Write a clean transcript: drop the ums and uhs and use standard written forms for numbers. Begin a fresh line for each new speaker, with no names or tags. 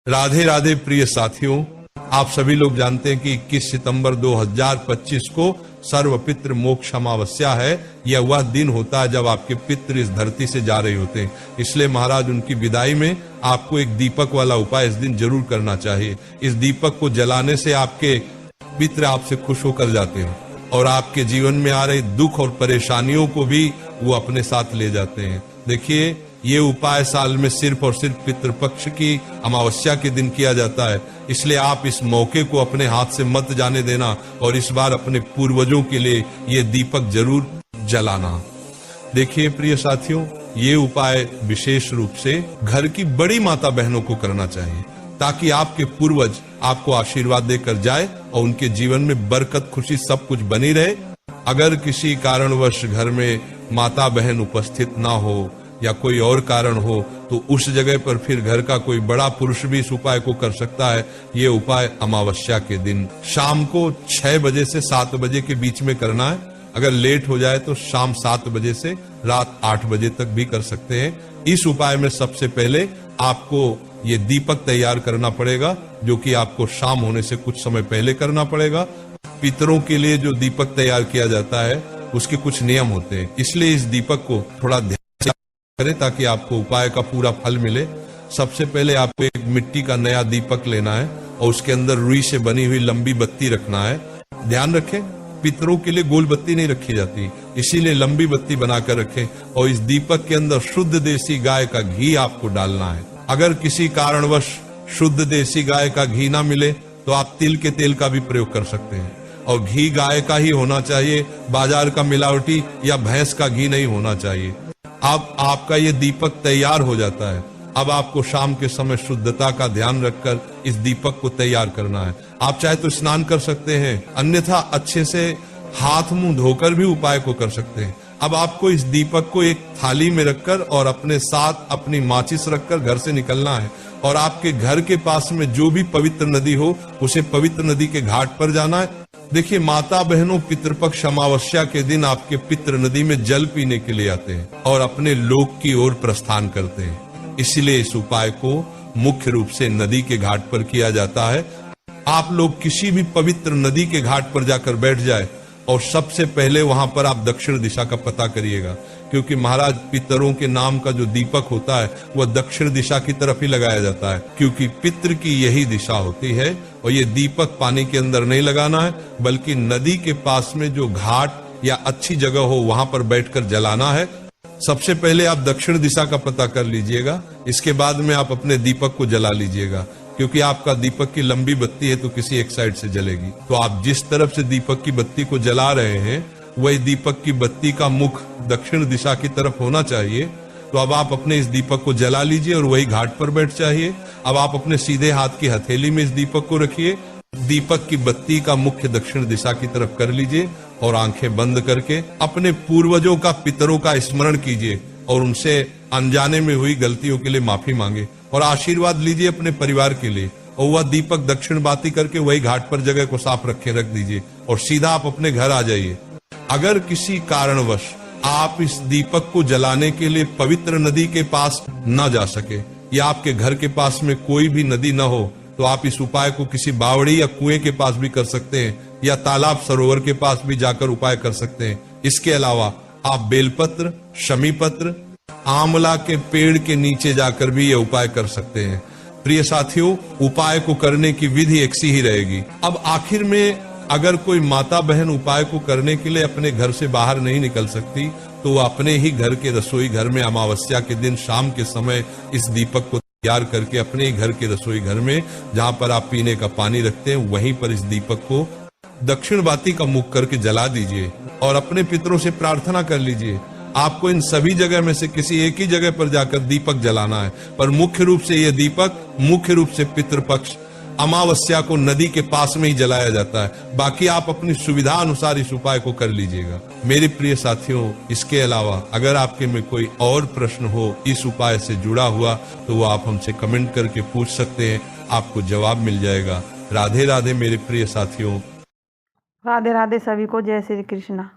राधे राधे प्रिय साथियों, आप सभी लोग जानते हैं कि 21 सितंबर 2025 को सर्व पितृ मोक्ष अमावस्या है। यह वह दिन होता है जब आपके पितृ इस धरती से जा रहे होते हैं। इसलिए महाराज उनकी विदाई में आपको एक दीपक वाला उपाय इस दिन जरूर करना चाहिए। इस दीपक को जलाने से आपके पितृ आपसे खुश होकर जाते हैं और आपके जीवन में आ रहे दुख और परेशानियों को भी वो अपने साथ ले जाते हैं। देखिए, ये उपाय साल में सिर्फ और सिर्फ पितृपक्ष की अमावस्या के दिन किया जाता है। इसलिए आप इस मौके को अपने हाथ से मत जाने देना और इस बार अपने पूर्वजों के लिए ये दीपक जरूर जलाना। देखिए प्रिय साथियों, ये उपाय विशेष रूप से घर की बड़ी माता बहनों को करना चाहिए ताकि आपके पूर्वज आपको आशीर्वाद देकर जाए और उनके जीवन में बरकत, खुशी सब कुछ बनी रहे। अगर किसी कारणवश घर में माता बहन उपस्थित ना हो या कोई और कारण हो तो उस जगह पर फिर घर का कोई बड़ा पुरुष भी इस उपाय को कर सकता है। ये उपाय अमावस्या के दिन शाम को 6 बजे से 7 बजे के बीच में करना है। अगर लेट हो जाए तो शाम 7 बजे से रात 8 बजे तक भी कर सकते हैं। इस उपाय में सबसे पहले आपको ये दीपक तैयार करना पड़ेगा, जो कि आपको शाम होने से कुछ समय पहले करना पड़ेगा। पितरों के लिए जो दीपक तैयार किया जाता है उसके कुछ नियम होते हैं, इसलिए इस दीपक को थोड़ा ध्यान से करें ताकि आपको उपाय का पूरा फल मिले। सबसे पहले आपको एक मिट्टी का नया दीपक लेना है और उसके अंदर रुई से बनी हुई लंबी बत्ती रखना है। ध्यान रखें, पितरों के लिए गोल बत्ती नहीं रखी जाती, इसीलिए लंबी बत्ती बनाकर रखें और इस दीपक के अंदर शुद्ध देसी गाय का घी आपको डालना है। अगर किसी कारणवश शुद्ध देसी गाय का घी ना मिले तो आप तिल के तेल का भी प्रयोग कर सकते हैं और घी गाय का ही होना चाहिए, बाजार का मिलावटी या भैंस का घी नहीं होना चाहिए। अब आपका ये दीपक तैयार हो जाता है। अब आपको शाम के समय शुद्धता का ध्यान रखकर इस दीपक को तैयार करना है। आप चाहे तो स्नान कर सकते हैं, अन्यथा अच्छे से हाथ मुंह धोकर भी उपाय को कर सकते हैं। अब आपको इस दीपक को एक थाली में रखकर और अपने साथ अपनी माचिस रखकर घर से निकलना है और आपके घर के पास में जो भी पवित्र नदी हो उसे पवित्र नदी के घाट पर जाना है। देखिए, माता बहनों पितृपक्ष अमावस्या के दिन आपके पितृ नदी में जल पीने के लिए आते हैं और अपने लोक की ओर प्रस्थान करते हैं। इसलिए इस उपाय को मुख्य रूप से नदी के घाट पर किया जाता है। आप लोग किसी भी पवित्र नदी के घाट पर जाकर बैठ जाए और सबसे पहले वहां पर आप दक्षिण दिशा का पता करिएगा, क्योंकि महाराज पितरों के नाम का जो दीपक होता है वह दक्षिण दिशा की तरफ ही लगाया जाता है, क्योंकि पितृ की यही दिशा होती है। और ये दीपक पानी के अंदर नहीं लगाना है, बल्कि नदी के पास में जो घाट या अच्छी जगह हो वहां पर बैठकर जलाना है। सबसे पहले आप दक्षिण दिशा का पता कर लीजिएगा, इसके बाद में आप अपने दीपक को जला लीजिएगा, क्योंकि आपका दीपक की लंबी बत्ती है तो किसी एक साइड से जलेगी। तो आप जिस तरफ से दीपक की बत्ती को जला रहे हैं वही दीपक की बत्ती का मुख दक्षिण दिशा की तरफ होना चाहिए। तो अब आप अपने इस दीपक को जला लीजिए और वही घाट पर बैठ जाइए। अब आप अपने सीधे हाथ की हथेली में इस दीपक को रखिए, दीपक की बत्ती का मुख्य दक्षिण दिशा की तरफ कर लीजिए और आंखें बंद करके अपने पूर्वजों का, पितरों का स्मरण कीजिए और उनसे अनजाने में हुई गलतियों के लिए माफी मांगे और आशीर्वाद लीजिए अपने परिवार के लिए। और वह दीपक दक्षिण बाती करके वही घाट पर जगह को साफ रख दीजिए और सीधा आप अपने घर आ जाइए। अगर किसी कारणवश आप इस दीपक को जलाने के लिए पवित्र नदी के पास न जा सके या आपके घर के पास में कोई भी नदी न हो तो आप इस उपाय को किसी बावड़ी या कुएं के पास भी कर सकते हैं या तालाब सरोवर के पास भी जाकर उपाय कर सकते हैं। इसके अलावा आप बेलपत्र, शमी पत्र, आंवला के पेड़ के नीचे जाकर भी यह उपाय कर सकते हैं। प्रिय साथियों, उपाय को करने की विधि एक सी ही रहेगी। अब आखिर में अगर कोई माता बहन उपाय को करने के लिए अपने घर से बाहर नहीं निकल सकती तो वह अपने ही घर के रसोई घर में अमावस्या के दिन शाम के समय इस दीपक को तैयार करके अपने ही घर के रसोई घर में, जहां पर आप पीने का पानी रखते हैं, वहीं पर इस दीपक को दक्षिण बाती का मुख करके जला दीजिए और अपने पितरों से प्रार्थना कर लीजिए। आपको इन सभी जगह में से किसी एक ही जगह पर जाकर दीपक जलाना है, पर मुख्य रूप से यह दीपक मुख्य रूप से पितृपक्ष अमावस्या को नदी के पास में ही जलाया जाता है। बाकी आप अपनी सुविधा अनुसार इस उपाय को कर लीजिएगा। मेरे प्रिय साथियों, इसके अलावा अगर आपके में कोई और प्रश्न हो इस उपाय से जुड़ा हुआ तो वो आप हमसे कमेंट करके पूछ सकते हैं, आपको जवाब मिल जाएगा। राधे राधे मेरे प्रिय साथियों।
राधे राधे सभी को, जय श्री कृष्णा।